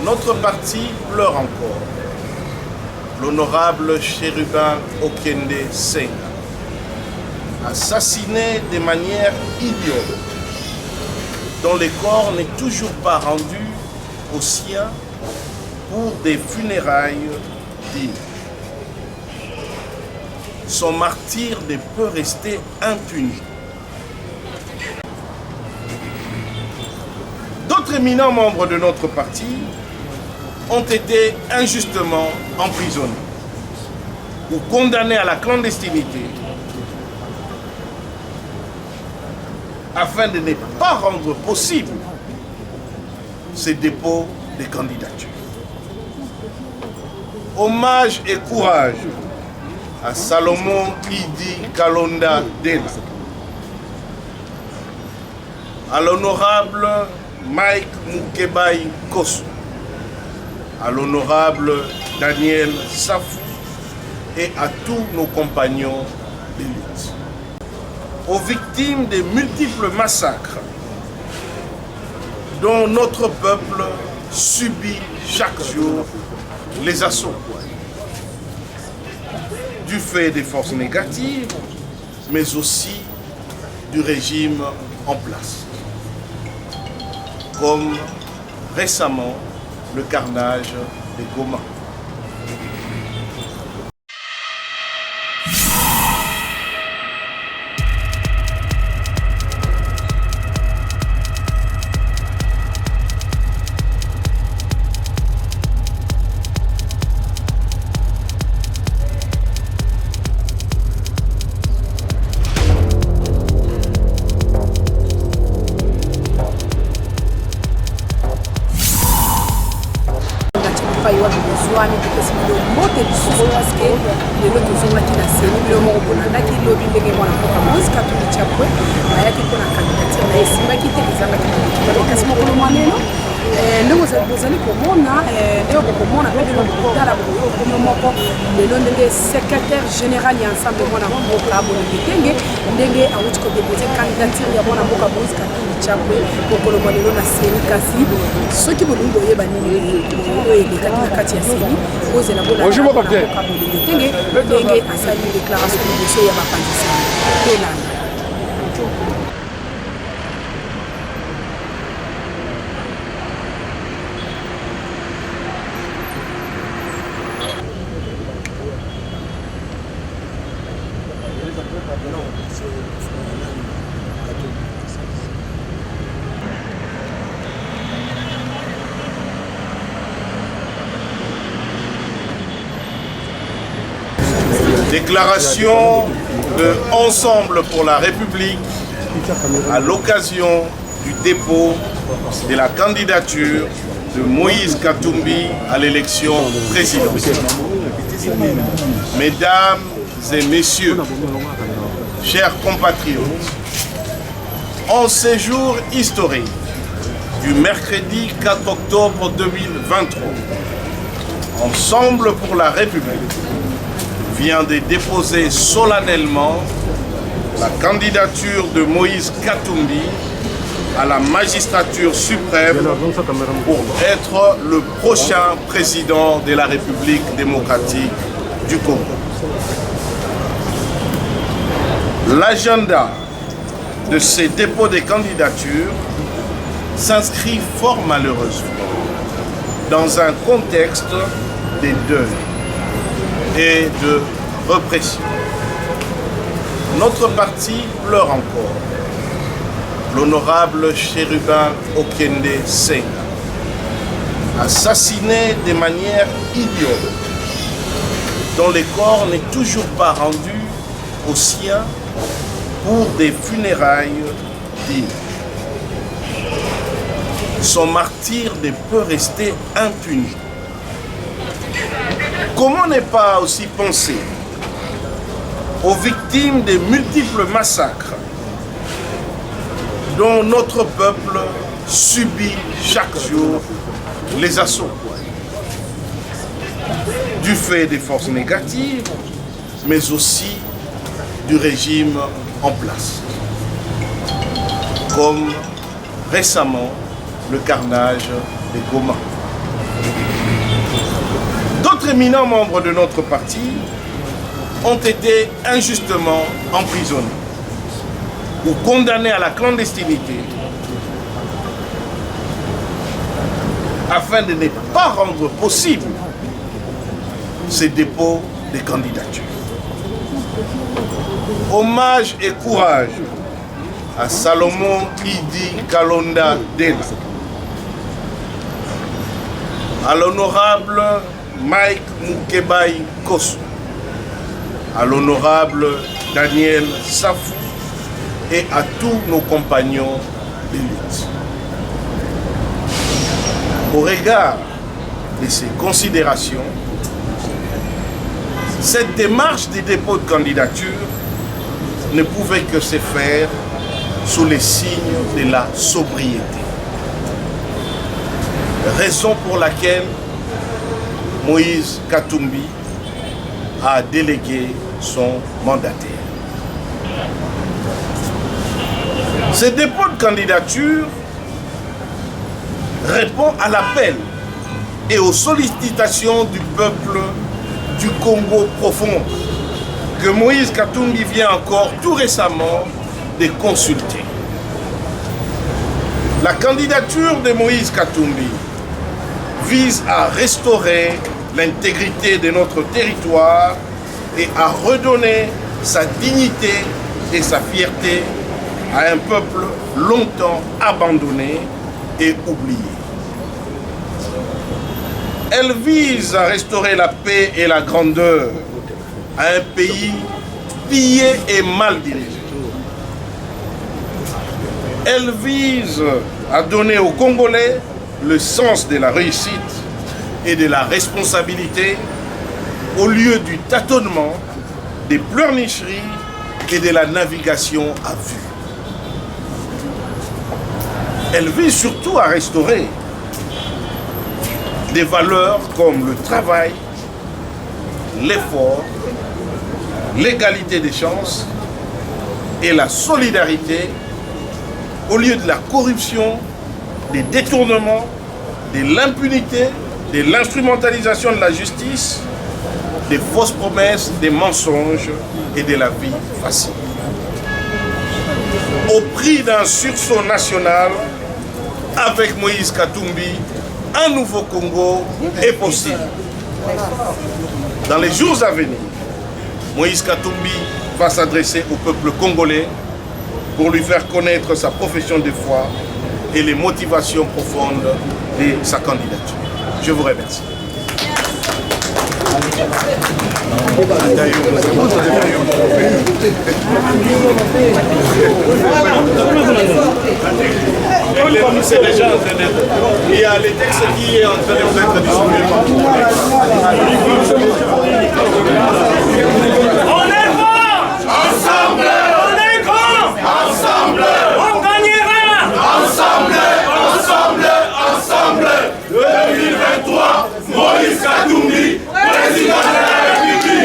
Notre parti pleure encore. L'honorable Chérubin Okende Senga, assassiné de manière idiote, dont le corps n'est toujours pas rendu aux siens pour des funérailles dignes. Son martyre ne peut rester impuni. D'autres éminents membres de notre parti ont été injustement emprisonnés ou condamnés à la clandestinité afin de ne pas rendre possible ces dépôts de candidature. Hommage et courage à Salomon Idi Kalonda Dela, à l'honorable Mike Mukebai Kosso, à l'honorable Daniel Safou et à tous nos compagnons de lutte. Aux victimes des multiples massacres dont notre peuple subit chaque jour les assauts, du fait des forces négatives, mais aussi du régime en place, comme récemment le carnage de Goma. Secrétaire général et ensemble mwana mboka Bolingitenge ndenge awuti ko déposer candidature ya mwana mboka Moïse Katumbi Chapwe kokolo lelo na seni kasi soki bolingo yeba nini elekaki na kati ya seni ozela bola mboka Bolingitenge ndenge asali déclaration de dossier ya bapandisi tolanda. Déclaration de Ensemble pour la République à l'occasion du dépôt de la candidature de Moïse Katumbi à l'élection présidentielle. Mesdames et messieurs, chers compatriotes, en ce jour historique du mercredi 4 octobre 2023, Ensemble pour la République vient de déposer solennellement la candidature de Moïse Katumbi à la magistrature suprême pour être le prochain président de la République démocratique du Congo. L'agenda de ces dépôts de candidatures s'inscrit fort malheureusement dans un contexte de deuil et de répression. Notre parti pleure encore. L'honorable Chérubin Okende Senga, assassiné de manière idiote, dont le corps n'est toujours pas rendu aux siens pour des funérailles dignes. Son martyre ne peut rester impuni. Comment ne pas aussi penser aux victimes des multiples massacres dont notre peuple subit chaque jour les assauts, du fait des forces négatives, mais aussi du régime en place, comme récemment le carnage de Goma. D'autres éminents membres de notre parti ont été injustement emprisonnés ou condamnés à la clandestinité afin de ne pas rendre possible ces dépôts de candidatures. Hommage et courage à Salomon Idi Kalonda Dela, à l'honorable Mike Mukebai Kosu, à l'honorable Daniel Safou et à tous nos compagnons de lutte. Au regard de ces considérations, cette démarche des dépôts de candidature ne pouvait que se faire sous les signes de la sobriété. Raison pour laquelle Moïse Katumbi a délégué son mandataire. Ce dépôt de candidature répond à l'appel et aux sollicitations du peuple du Congo profond que Moïse Katumbi vient encore tout récemment de consulter. La candidature de Moïse Katumbi vise à restaurer l'intégrité de notre territoire et à redonner sa dignité et sa fierté à un peuple longtemps abandonné et oublié. Elle vise à restaurer la paix et la grandeur à un pays pillé et mal dirigé. Elle vise à donner aux Congolais le sens de la réussite et de la responsabilité au lieu du tâtonnement, des pleurnicheries et de la navigation à vue. Elle vise surtout à restaurer des valeurs comme le travail, l'effort, l'égalité des chances et la solidarité au lieu de la corruption, des détournements, de l'impunité, de l'instrumentalisation de la justice, des fausses promesses, des mensonges et de la vie facile. Au prix d'un sursaut national, avec Moïse Katumbi, un nouveau Congo est possible. Dans les jours à venir, Moïse Katumbi va s'adresser au peuple congolais pour lui faire connaître sa profession de foi et les motivations profondes de sa candidature. Je vous remercie. C'est déjà en train d'être. Il y a les textes qui est en train d'être distribués. On est grand! Ensemble! On est grand! Ensemble! On gagnera! Ensemble! Ensemble! Ensemble! 2023, Moïse Katumbi, président de la République!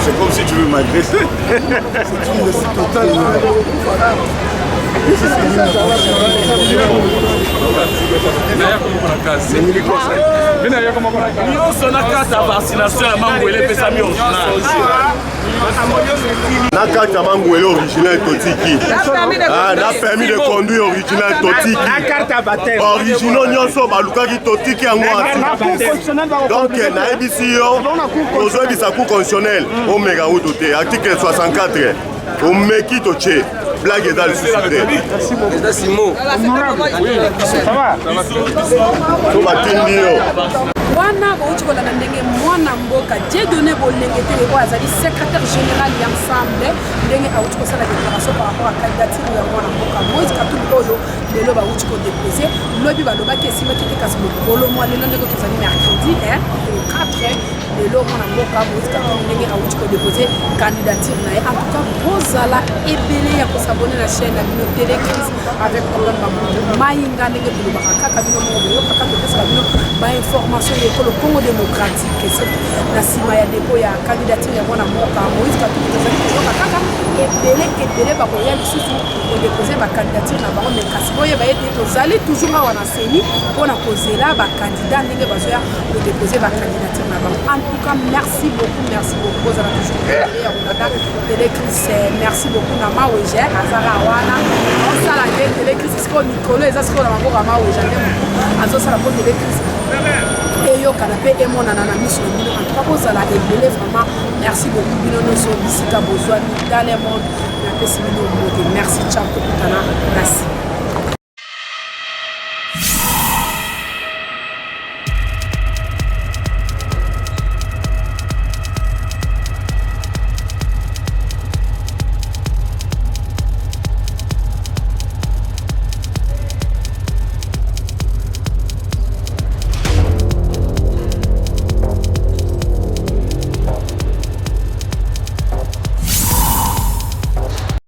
C'est comme si tu veux m'agresser. C'est total. Na carte ya Mangwele original totiki. Na permis de conduire original totiki. Na carte ya baptême. Original nyonso balukaki totiki yango ati. Donc na ebisi yo ozo ebisa cour constitutionnel o mega wuto te article 64. O meki toche. Blague est dans le suicide. Merci beaucoup. Ça va? wana bauti kolanda ndenge mwana mboka Dieudonné Bolenge te azali secrétaire général ensemble ndenge auti kosala déclaration par rapport à candidature ya mwana mboka Moïse Katumbi oyo lelo bauti awuti kodepose lobi balobaki esimaki te kasi mokolo mwa lelo ndenge tozali mercredi le 4 lelo mwana mboka Moïse Katumbi ndenge awuti kodepose candidature na ye. En tout cas bozala ebele ya kosabone na chaîne na bino Télécrise avec problème bamoto mayinga ndenge tolobaka kaka bino moko boyoka kaka topesaka bino bainformation ya ekolo Congo démocratique na nsima ya depo ya candidature ya mwana mboka Moïse Katumbi tozali koyoka kaka ebele bakoya lisusu kodepose bacandidature na bango me kasi boyeba ete tozali toujours awa na seni mpona kozela bacandidat ndenge bazoya kodepose bacandidature na bango. En tout cas merci beaucoup bozala toujours ya kolanda Télécrise. Merci beaucoup na maweje azara wana osala nde Télécrise sikoyo mikolo eza sikoyo na maboko ya maweje nde azosala mpo Télécrise eyokana mpe emonana na miso na bino. En tout cas bozala ebele vraiment merci beaucoup bino nyonso bisika bozwani dans le monde napesi bino mbote. Merci ciao tokutana